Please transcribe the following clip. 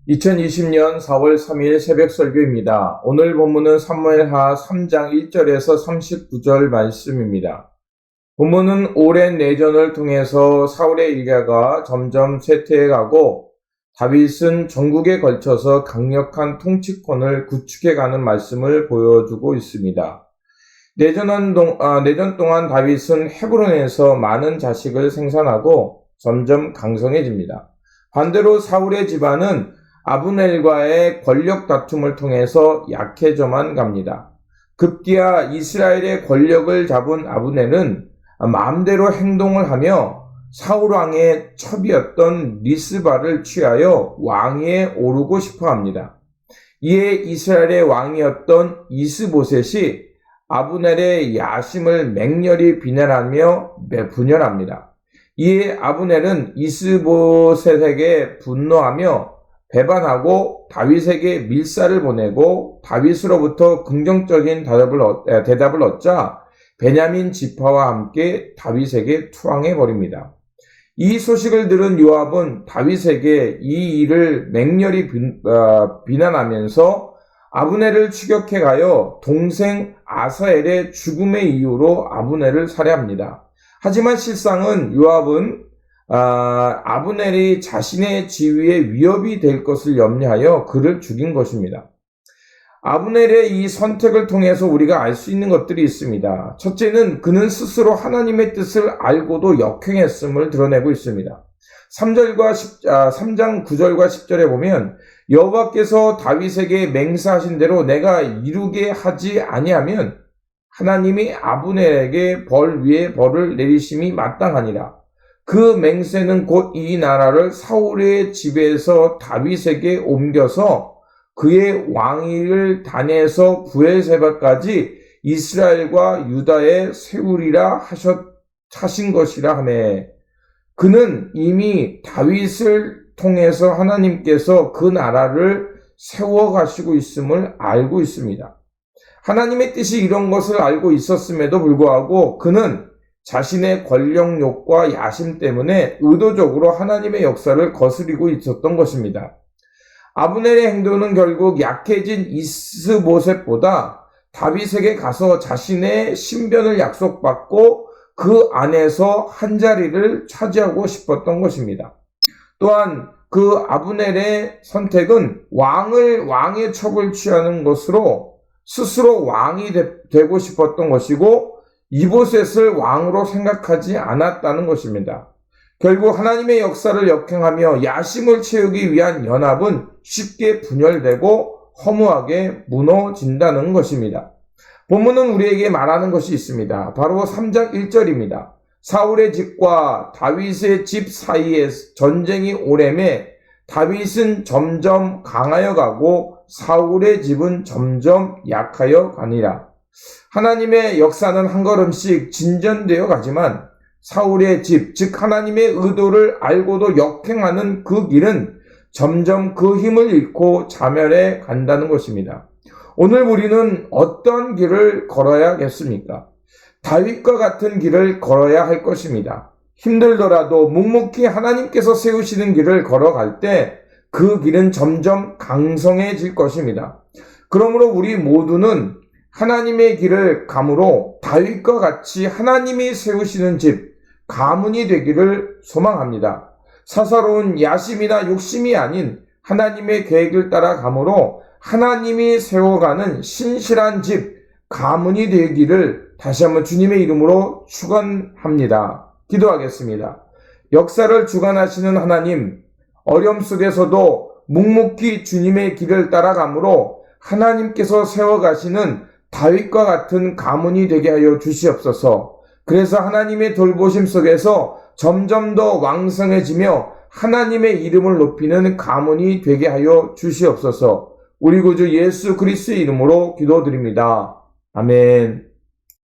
2020년 4월 3일 새벽 설교입니다. 오늘 본문은 사무엘하 3장 1절에서 39절 말씀입니다. 본문은 오랜 내전을 통해서 사울의 일가가 점점 쇠퇴해가고 다윗은 전국에 걸쳐서 강력한 통치권을 구축해가는 말씀을 보여주고 있습니다. 내전 동안 다윗은 헤브론에서 많은 자식을 생산하고 점점 강성해집니다. 반대로 사울의 집안은 아브넬과의 권력 다툼을 통해서 약해져만 갑니다. 급기야 이스라엘의 권력을 잡은 아브넬은 마음대로 행동을 하며 사울 왕의 첩이었던 리스바를 취하여 왕위에 오르고 싶어 합니다. 이에 이스라엘의 왕이었던 이스보셋이 아브넬의 야심을 맹렬히 비난하며 분열합니다. 이에 아브넬은 이스보셋에게 분노하며 배반하고 다윗에게 밀사를 보내고 다윗으로부터 긍정적인 대답을 얻자 베냐민 지파와 함께 다윗에게 투항해버립니다. 이 소식을 들은 요압은 다윗에게 이 일을 맹렬히 비난하면서 아브넬을 추격해 가여 동생 아사엘의 죽음의 이유로 아브넬을 살해합니다. 하지만 실상은 요압은 아브넬이 자신의 지위에 위협이 될 것을 염려하여 그를 죽인 것입니다. 아브넬의 이 선택을 통해서 우리가 알 수 있는 것들이 있습니다. 첫째는 그는 스스로 하나님의 뜻을 알고도 역행했음을 드러내고 있습니다. 3장 9절과 10절에 보면 여호와께서 다윗에게 맹세하신 대로 내가 이루게 하지 아니하면 하나님이 아브넬에게 벌 위에 벌을 내리심이 마땅하니라. 그 맹세는 곧 이 나라를 사울의 집에서 다윗에게 옮겨서 그의 왕위를 단에서 부엘세바까지 이스라엘과 유다에 세우리라 하신 것이라 하매 그는 이미 다윗을 통해서 하나님께서 그 나라를 세워가시고 있음을 알고 있습니다. 하나님의 뜻이 이런 것을 알고 있었음에도 불구하고 그는 자신의 권력욕과 야심 때문에 의도적으로 하나님의 역사를 거스리고 있었던 것입니다. 아브넬의 행동은 결국 약해진 이스보셋보다 다윗에게 가서 자신의 신변을 약속받고 그 안에서 한 자리를 차지하고 싶었던 것입니다. 또한 그 아브넬의 선택은 왕의 첩을 취하는 것으로 스스로 왕이 되고 싶었던 것이고 이보셋을 왕으로 생각하지 않았다는 것입니다. 결국 하나님의 역사를 역행하며 야심을 채우기 위한 연합은 쉽게 분열되고 허무하게 무너진다는 것입니다. 본문은 우리에게 말하는 것이 있습니다. 바로 3장 1절입니다. 사울의 집과 다윗의 집 사이에 전쟁이 오래매 다윗은 점점 강하여 가고 사울의 집은 점점 약하여 가니라. 하나님의 역사는 한 걸음씩 진전되어 가지만 사울의 집, 즉 하나님의 의도를 알고도 역행하는 그 길은 점점 그 힘을 잃고 자멸해 간다는 것입니다. 오늘 우리는 어떤 길을 걸어야겠습니까? 다윗과 같은 길을 걸어야 할 것입니다. 힘들더라도 묵묵히 하나님께서 세우시는 길을 걸어갈 때 그 길은 점점 강성해질 것입니다. 그러므로 우리 모두는 하나님의 길을 감으로 다윗과 같이 하나님이 세우시는 집, 가문이 되기를 소망합니다. 사사로운 야심이나 욕심이 아닌 하나님의 계획을 따라 감으로 하나님이 세워가는 신실한 집, 가문이 되기를 다시 한번 주님의 이름으로 축원합니다. 기도하겠습니다. 역사를 주관하시는 하나님, 어려움 속에서도 묵묵히 주님의 길을 따라감으로 하나님께서 세워가시는 다윗과 같은 가문이 되게 하여 주시옵소서. 그래서 하나님의 돌보심 속에서 점점 더 왕성해지며 하나님의 이름을 높이는 가문이 되게 하여 주시옵소서. 우리 구주 예수 그리스도의 이름으로 기도드립니다. 아멘.